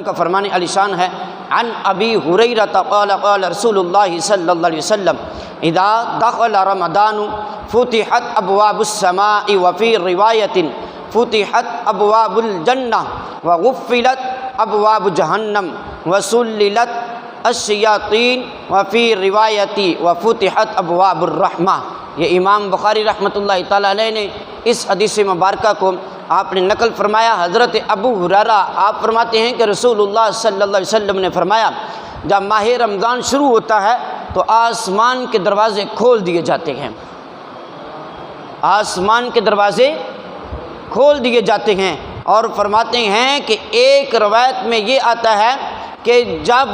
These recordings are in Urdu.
کا فرمان علی شان ہے عن ابی ہریرہ قال قال رسول اللہ صلی اللہ علیہ وسلم اذا دخل رمضان فتحت ابواب السماء وفی روایت فتحت ابواب الجنہ وغفلت ابواب جہنم وسللت الشیاطین وفی روایت وفتحت ابواب الرحمہ۔ یہ امام بخاری رحمۃ اللہ تعالیٰ علیہ نے اس حدیث مبارکہ کو آپ نے نقل فرمایا۔ حضرت ابو ہریرہ آپ فرماتے ہیں کہ رسول اللہ صلی اللہ علیہ وسلم نے فرمایا جب ماہ رمضان شروع ہوتا ہے تو آسمان کے دروازے کھول دیے جاتے ہیں، آسمان کے دروازے کھول دیے جاتے ہیں، اور فرماتے ہیں کہ ایک روایت میں یہ آتا ہے کہ جب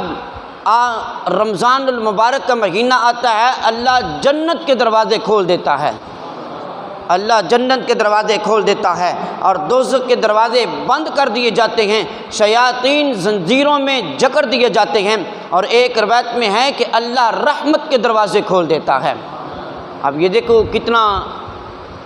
رمضان المبارک کا مہینہ آتا ہے اللہ جنت کے دروازے کھول دیتا ہے، اللہ جنت کے دروازے کھول دیتا ہے اور دوزخ کے دروازے بند کر دیے جاتے ہیں، شیاطین زنجیروں میں جکڑ دیے جاتے ہیں، اور ایک روایت میں ہے کہ اللہ رحمت کے دروازے کھول دیتا ہے۔ اب یہ دیکھو کتنا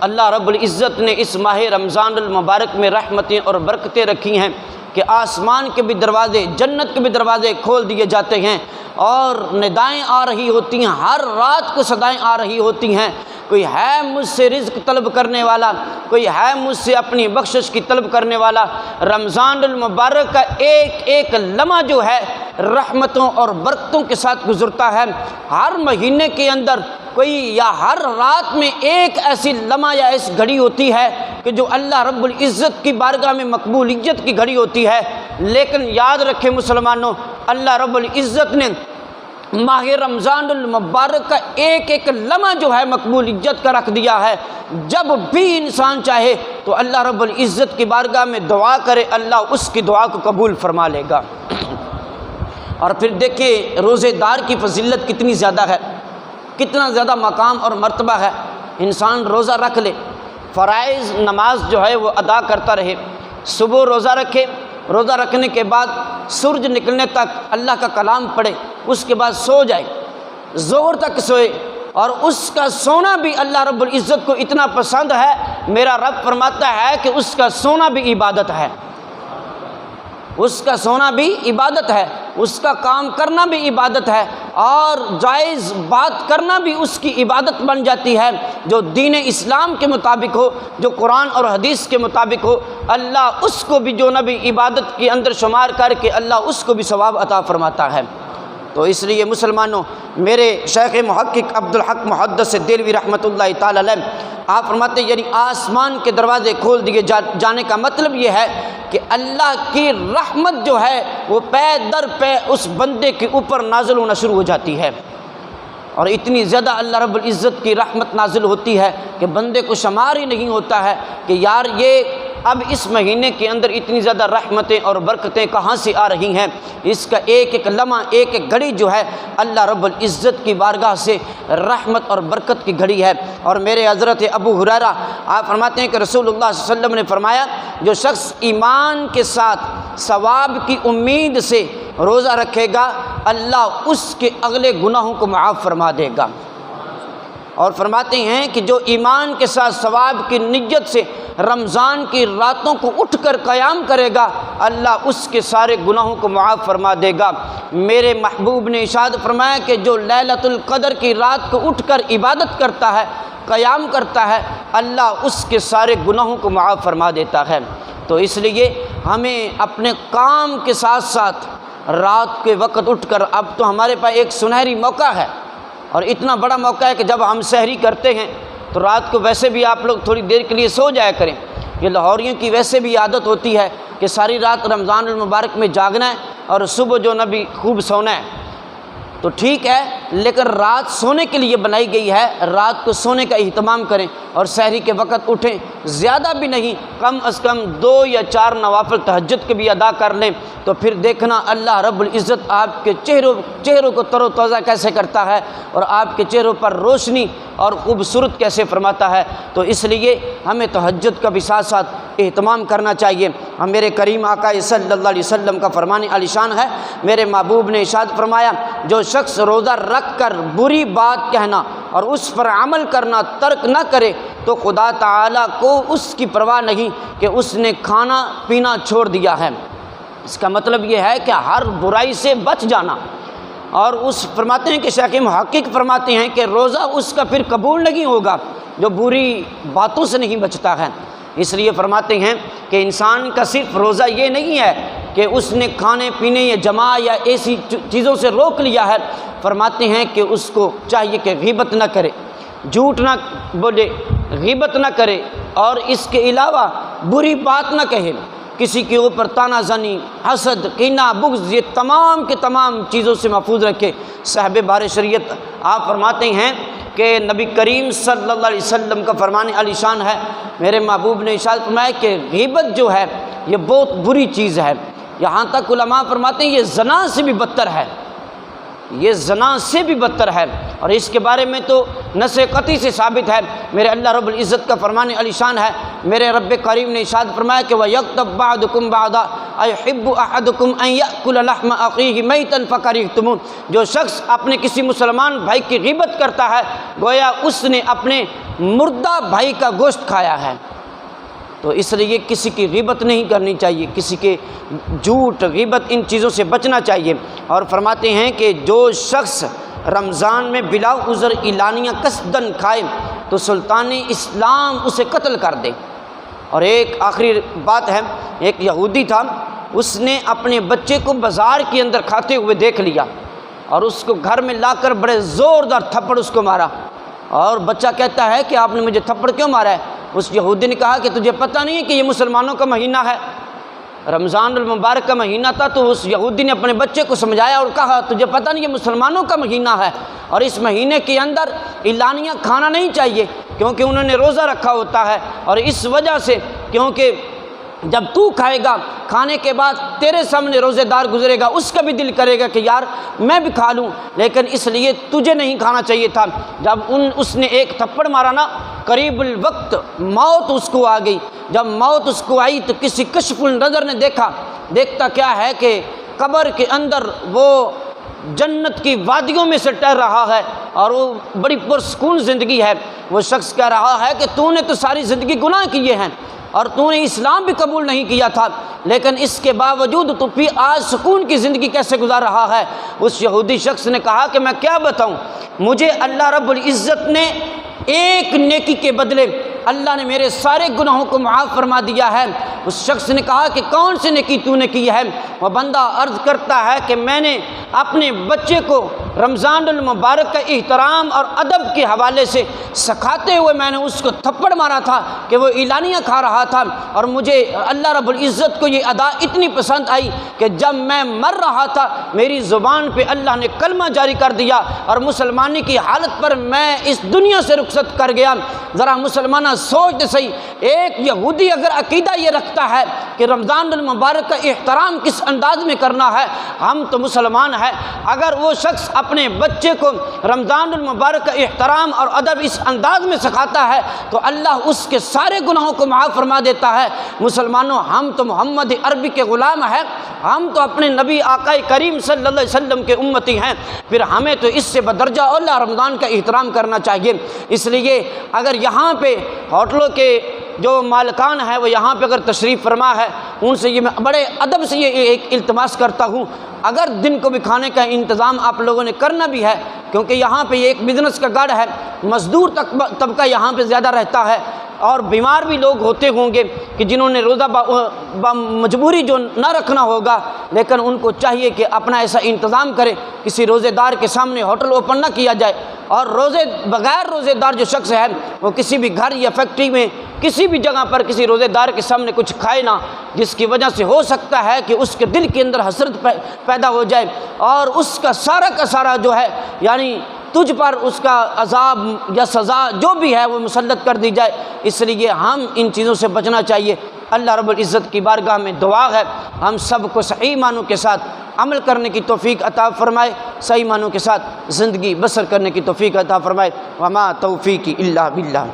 اللہ رب العزت نے اس ماہ رمضان المبارک میں رحمتیں اور برکتیں رکھی ہیں کہ آسمان کے بھی دروازے، جنت کے بھی دروازے کھول دیے جاتے ہیں، اور ندائیں آ رہی ہوتی ہیں، ہر رات کو صدائیں آ رہی ہوتی ہیں، کوئی ہے مجھ سے رزق طلب کرنے والا، کوئی ہے مجھ سے اپنی بخشش کی طلب کرنے والا۔ رمضان المبارک کا ایک ایک لمحہ جو ہے رحمتوں اور برکتوں کے ساتھ گزرتا ہے۔ ہر مہینے کے اندر کوئی یا ہر رات میں ایک ایسی لمحہ یا ایسی گھڑی ہوتی ہے کہ جو اللہ رب العزت کی بارگاہ میں مقبولیت کی گھڑی ہوتی ہے، لیکن یاد رکھیں مسلمانوں، اللہ رب العزت نے ماہ رمضان المبارک کا ایک ایک لمحہ جو ہے مقبولیت کا رکھ دیا ہے۔ جب بھی انسان چاہے تو اللہ رب العزت کی بارگاہ میں دعا کرے، اللہ اس کی دعا کو قبول فرما لے گا۔ اور پھر دیکھیں روزے دار کی فضیلت کتنی زیادہ ہے، کتنا زیادہ مقام اور مرتبہ ہے۔ انسان روزہ رکھ لے، فرائض نماز جو ہے وہ ادا کرتا رہے، صبح روزہ رکھے، روزہ رکھنے کے بعد سورج نکلنے تک اللہ کا کلام پڑھے، اس کے بعد سو جائے، ظہر تک سوئے، اور اس کا سونا بھی اللہ رب العزت کو اتنا پسند ہے، میرا رب فرماتا ہے کہ اس کا سونا بھی عبادت ہے، اس کا سونا بھی عبادت ہے، اس کا کام کرنا بھی عبادت ہے، اور جائز بات کرنا بھی اس کی عبادت بن جاتی ہے، جو دین اسلام کے مطابق ہو، جو قرآن اور حدیث کے مطابق ہو، اللہ اس کو بھی جو نبی عبادت کے اندر شمار کر کے اللہ اس کو بھی ثواب عطا فرماتا ہے۔ تو اس لیے مسلمانوں، میرے شیخ محقق عبدالحق محدث دہلوی رحمۃ اللہ تعالی علیہ آپ فرماتے ہیں یعنی آسمان کے دروازے کھول دیے جانے کا مطلب یہ ہے کہ اللہ کی رحمت جو ہے وہ پے در پے اس بندے کے اوپر نازل ہونا شروع ہو جاتی ہے، اور اتنی زیادہ اللہ رب العزت کی رحمت نازل ہوتی ہے کہ بندے کو شمار ہی نہیں ہوتا ہے کہ یار یہ اب اس مہینے کے اندر اتنی زیادہ رحمتیں اور برکتیں کہاں سے آ رہی ہیں۔ اس کا ایک ایک لمحہ، ایک ایک گھڑی جو ہے اللہ رب العزت کی بارگاہ سے رحمت اور برکت کی گھڑی ہے۔ اور میرے حضرت ابو ہریرہ آپ فرماتے ہیں کہ رسول اللہ صلی اللہ علیہ وسلم نے فرمایا جو شخص ایمان کے ساتھ ثواب کی امید سے روزہ رکھے گا اللہ اس کے اگلے گناہوں کو معاف فرما دے گا، اور فرماتے ہیں کہ جو ایمان کے ساتھ ثواب کی نیت سے رمضان کی راتوں کو اٹھ کر قیام کرے گا اللہ اس کے سارے گناہوں کو معاف فرما دے گا۔ میرے محبوب نے ارشاد فرمایا کہ جو لیلۃ القدر کی رات کو اٹھ کر عبادت کرتا ہے، قیام کرتا ہے، اللہ اس کے سارے گناہوں کو معاف فرما دیتا ہے۔ تو اس لیے ہمیں اپنے کام کے ساتھ ساتھ رات کے وقت اٹھ کر، اب تو ہمارے پاس ایک سنہری موقع ہے، اور اتنا بڑا موقع ہے کہ جب ہم سحری کرتے ہیں تو رات کو ویسے بھی آپ لوگ تھوڑی دیر کے لیے سو جایا کریں۔ یہ لاہوریوں کی ویسے بھی عادت ہوتی ہے کہ ساری رات رمضان المبارک میں جاگنا ہے اور صبح جو نبی خوب سونا ہے، تو ٹھیک ہے، لیکن رات سونے کے لیے بنائی گئی ہے، رات کو سونے کا اہتمام کریں اور سحری کے وقت اٹھیں، زیادہ بھی نہیں، کم از کم 2 یا 4 نوافل تہجد کے بھی ادا کر لیں، تو پھر دیکھنا اللہ رب العزت آپ کے چہروں کو تر و تازہ کیسے کرتا ہے اور آپ کے چہروں پر روشنی اور خوبصورت کیسے فرماتا ہے۔ تو اس لیے ہمیں تہجد کا بھی ساتھ ساتھ اہتمام کرنا چاہیے۔ ہم میرے کریم آقا صلی اللہ علیہ وسلم کا فرمان علی شان ہے، میرے محبوب نے ارشاد فرمایا جو شخص روزہ رکھ کر بری بات کہنا اور اس پر عمل کرنا ترک نہ کرے تو خدا تعالیٰ کو اس کی پرواہ نہیں کہ اس نے کھانا پینا چھوڑ دیا ہے۔ اس کا مطلب یہ ہے کہ ہر برائی سے بچ جانا۔ اور اس فرماتے ہیں کہ شیخ محقق فرماتے ہیں کہ روزہ اس کا پھر قبول نہیں ہوگا جو بری باتوں سے نہیں بچتا ہے۔ اس لیے فرماتے ہیں کہ انسان کا صرف روزہ یہ نہیں ہے کہ اس نے کھانے پینے یا جماع یا ایسی چیزوں سے روک لیا ہے، فرماتے ہیں کہ اس کو چاہیے کہ غیبت نہ کرے، جھوٹ نہ بولے، غیبت نہ کرے، اور اس کے علاوہ بری بات نہ کہے، کسی کے اوپر طعنہ زنی، حسد، کینہ، بغض، یہ تمام کے تمام چیزوں سے محفوظ رکھے۔ صاحب بار شریعت آپ فرماتے ہیں کہ نبی کریم صلی اللہ علیہ وسلم کا فرمان علی شان ہے، میرے محبوب نے ارشاد فرمایا کہ غیبت جو ہے یہ بہت بری چیز ہے، یہاں تک علماء فرماتے ہیں یہ زنا سے بھی بدتر ہے، یہ زنا سے بھی بدتر ہے۔ اور اس کے بارے میں تو نص قطعی سے ثابت ہے، میرے اللہ رب العزت کا فرمان علی شان ہے، میرے رب کریم نے ارشاد فرمایا کہ وَيَغْتَبْ بَعْضُكُمْ بَعْضًا أَيُحِبُّ أَحَدُكُمْ أَن يَأْكُلَ لَحْمَ أَخِيهِ مَيْتًا فَكَرِهْتُمُوهُ، جو شخص اپنے کسی مسلمان بھائی کی غیبت کرتا ہے گویا اس نے اپنے مردہ بھائی کا گوشت کھایا ہے۔ تو اس لیے کسی کی غیبت نہیں کرنی چاہیے، کسی کے جھوٹ، غیبت، ان چیزوں سے بچنا چاہیے۔ اور فرماتے ہیں کہ جو شخص رمضان میں بلا عذر اعلانیہ قصداً کھائے تو سلطان اسلام اسے قتل کر دے۔ اور ایک آخری بات ہے، ایک یہودی تھا، اس نے اپنے بچے کو بازار کے اندر کھاتے ہوئے دیکھ لیا اور اس کو گھر میں لا کر بڑے زوردار تھپڑ اس کو مارا، اور بچہ کہتا ہے کہ آپ نے مجھے تھپڑ کیوں مارا ہے؟ اس یہودی نے کہا کہ تجھے پتہ نہیں ہے کہ یہ مسلمانوں کا مہینہ ہے، رمضان المبارک کا مہینہ تھا، تو اس یہودی نے اپنے بچے کو سمجھایا اور کہا تجھے پتہ نہیں یہ مسلمانوں کا مہینہ ہے، اور اس مہینے کے اندر اعلانیہ کھانا نہیں چاہیے کیونکہ انہوں نے روزہ رکھا ہوتا ہے، اور اس وجہ سے کیونکہ جب تو کھائے گا کھانے کے بعد تیرے سامنے روزے دار گزرے گا، اس کا بھی دل کرے گا کہ یار میں بھی کھا لوں، لیکن اس لیے تجھے نہیں کھانا چاہیے تھا۔ جب اس نے ایک تھپڑ مارا نا، قریب الوقت موت اس کو آ گئی۔ جب موت اس کو آئی تو کسی کشف النظر نے دیکھتا کیا ہے کہ قبر کے اندر وہ جنت کی وادیوں میں سے ٹہر رہا ہے اور وہ بڑی پرسکون زندگی ہے۔ وہ شخص کہہ رہا ہے کہ تو نے تو ساری زندگی گناہ کیے ہیں اور تو نے اسلام بھی قبول نہیں کیا تھا، لیکن اس کے باوجود تو بھی آج سکون کی زندگی کیسے گزار رہا ہے؟ اس یہودی شخص نے کہا کہ میں کیا بتاؤں، مجھے اللہ رب العزت نے ایک نیکی کے بدلے اللہ نے میرے سارے گناہوں کو معاف فرما دیا ہے۔ اس شخص نے کہا کہ کون سی نیکی تو نے کی ہے؟ وہ بندہ عرض کرتا ہے کہ میں نے اپنے بچے کو رمضان المبارک کا احترام اور ادب کے حوالے سے سکھاتے ہوئے میں نے اس کو تھپڑ مارا تھا کہ وہ اعلانیہ کھا رہا تھا، اور مجھے اللہ رب العزت کو یہ ادا اتنی پسند آئی کہ جب میں مر رہا تھا میری زبان پہ اللہ نے کلمہ جاری کر دیا اور مسلمانی کی حالت پر میں اس دنیا سے رخصت کر گیا۔ ذرا مسلمانہ سوچتے صحیح، ایک یہودی اگر عقیدہ یہ رکھتا ہے کہ رمضان المبارک کا احترام کس انداز میں کرنا ہے، ہم تو مسلمان ہیں، اگر وہ شخص اپنے بچے کو رمضان المبارک کا احترام اور ادب اس انداز میں سکھاتا ہے تو اللہ اس کے سارے گناہوں کو معاف فرما دیتا ہے۔ مسلمانوں، ہم تو محمد عربی کے غلام ہیں، ہم تو اپنے نبی آقا کریم صلی اللہ علیہ وسلم کے امتی ہیں، پھر ہمیں تو اس سے بدرجہ اولیٰ رمضان کا احترام کرنا چاہیے۔ اس لیے اگر یہاں پہ ہوٹلوں کے جو مالکان ہیں وہ یہاں پہ اگر تشریف فرما ہے، ان سے یہ میں بڑے ادب سے یہ ایک التماس کرتا ہوں، اگر دن کو بھی کھانے کا انتظام آپ لوگوں نے کرنا بھی ہے، کیونکہ یہاں پہ یہ ایک بزنس کا گڑھ ہے، مزدور طبقہ یہاں پہ زیادہ رہتا ہے، اور بیمار بھی لوگ ہوتے ہوں گے کہ جنہوں نے روزہ مجبوری جو نہ رکھنا ہوگا، لیکن ان کو چاہیے کہ اپنا ایسا انتظام کرے، کسی روزے دار کے سامنے ہوٹل اوپن نہ کیا جائے، اور بغیر روزے دار جو شخص ہے وہ کسی بھی گھر یا فیکٹری میں کسی بھی جگہ پر کسی روزے دار کے سامنے کچھ کھائے نہ، جس کی وجہ سے ہو سکتا ہے کہ اس کے دل کے اندر حسرت پیدا ہو جائے اور اس کا سارا جو ہے یعنی تجھ پر اس کا عذاب یا سزا جو بھی ہے وہ مسلط کر دی جائے۔ اس لیے ہم ان چیزوں سے بچنا چاہیے۔ اللہ رب العزت کی بارگاہ میں دعا ہے ہم سب کو صحیح معنوں کے ساتھ عمل کرنے کی توفیق عطا فرمائے، صحیح معنوں کے ساتھ زندگی بسر کرنے کی توفیق عطا فرمائے۔ وما توفیقی الا باللہ۔